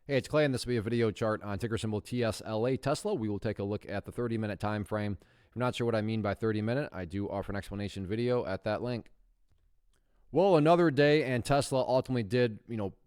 Hey, it's Clay, and this will be a video chart on ticker symbol TSLA Tesla. We will take a look at the 30-minute time frame. If you're not sure what I mean by 30-minute, I do offer an explanation video at that link. Well, another day, and Tesla ultimately did,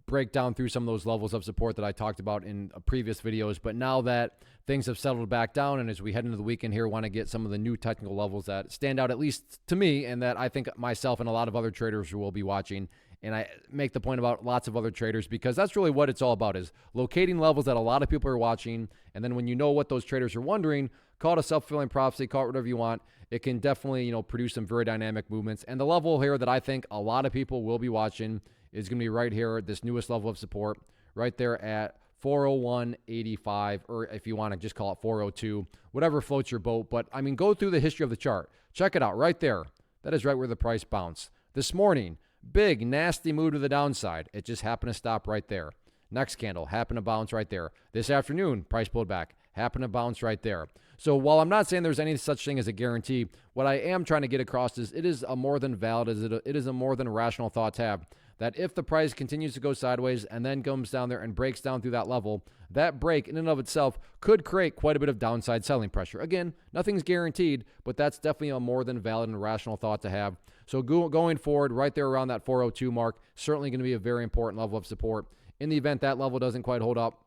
break down through some of those levels of support that I talked about in previous videos. But now that things have settled back down, and as we head into the weekend here, want to get some of the new technical levels that stand out, at least to me, and that I think myself and a lot of other traders will be watching. And I make the point about lots of other traders because that's really what it's all about, is locating levels that a lot of people are watching. And then when you know what those traders are wondering, call it a self-fulfilling prophecy, call it whatever you want. It can definitely, produce some very dynamic movements. And the level here that I think a lot of people will be watching is going to be right here, this newest level of support, right there at 401.85, or if you want to just call it 402, whatever floats your boat. But I mean, go through the history of the chart. Check it out right there. That is right where the price bounced. This morning, big, nasty move to the downside. It just happened to stop right there. Next candle, happened to bounce right there. This afternoon, price pulled back, happened to bounce right there. So while I'm not saying there's any such thing as a guarantee, what I am trying to get across is it is a more than valid, it is a more than rational thought to have that if the price continues to go sideways and then comes down there and breaks down through that level, that break in and of itself could create quite a bit of downside selling pressure. Again, nothing's guaranteed, but that's definitely a more than valid and rational thought to have. So going forward, right there around that 402 mark, certainly going to be a very important level of support. In the event that level doesn't quite hold up,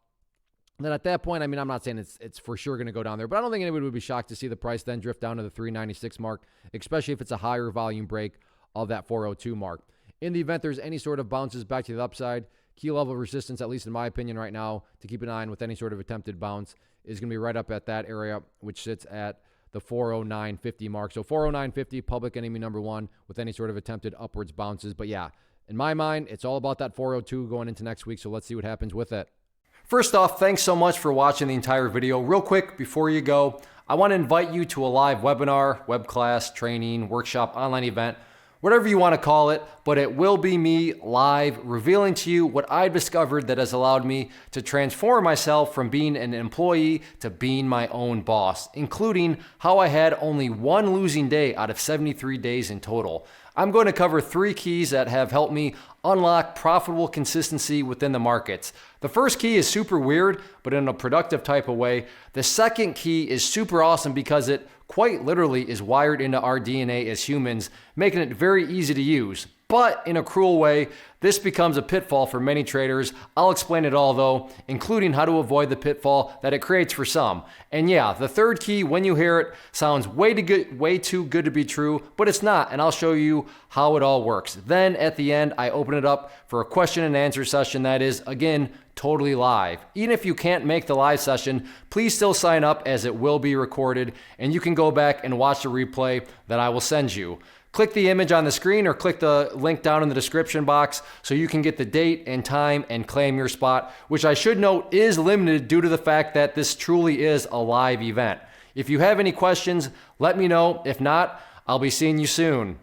then at that point, I mean, I'm not saying it's for sure going to go down there, but I don't think anybody would be shocked to see the price then drift down to the 396 mark, especially if it's a higher volume break of that 402 mark. In the event there's any sort of bounces back to the upside, key level of resistance, at least in my opinion right now, to keep an eye on with any sort of attempted bounce, is going to be right up at that area, which sits at the 409.50 mark. So 409.50, public enemy number one with any sort of attempted upwards bounces. But yeah, in my mind, it's all about that 402 going into next week. So let's see what happens with it. First off, thanks so much for watching the entire video. Real quick, before you go, I want to invite you to a live webinar, web class, training, workshop, online event, whatever you want to call it, but it will be me live revealing to you what I've discovered that has allowed me to transform myself from being an employee to being my own boss, including how I had only one losing day out of 73 days in total. I'm going to cover 3 keys that have helped me unlock profitable consistency within the markets. The first key is super weird, but in a productive type of way. The second key is super awesome because it quite literally is wired into our DNA as humans, making it very easy to use. But in a cruel way, this becomes a pitfall for many traders. I'll explain it all though, including how to avoid the pitfall that it creates for some. And yeah, the third key, when you hear it, sounds way too good to be true, but it's not, and I'll show you how it all works. Then at the end, I open it up for a question and answer session that is, again, totally live. Even if you can't make the live session, please still sign up as it will be recorded, and you can go back and watch the replay that I will send you. Click the image on the screen or click the link down in the description box so you can get the date and time and claim your spot, which I should note is limited due to the fact that this truly is a live event. If you have any questions, let me know. If not, I'll be seeing you soon.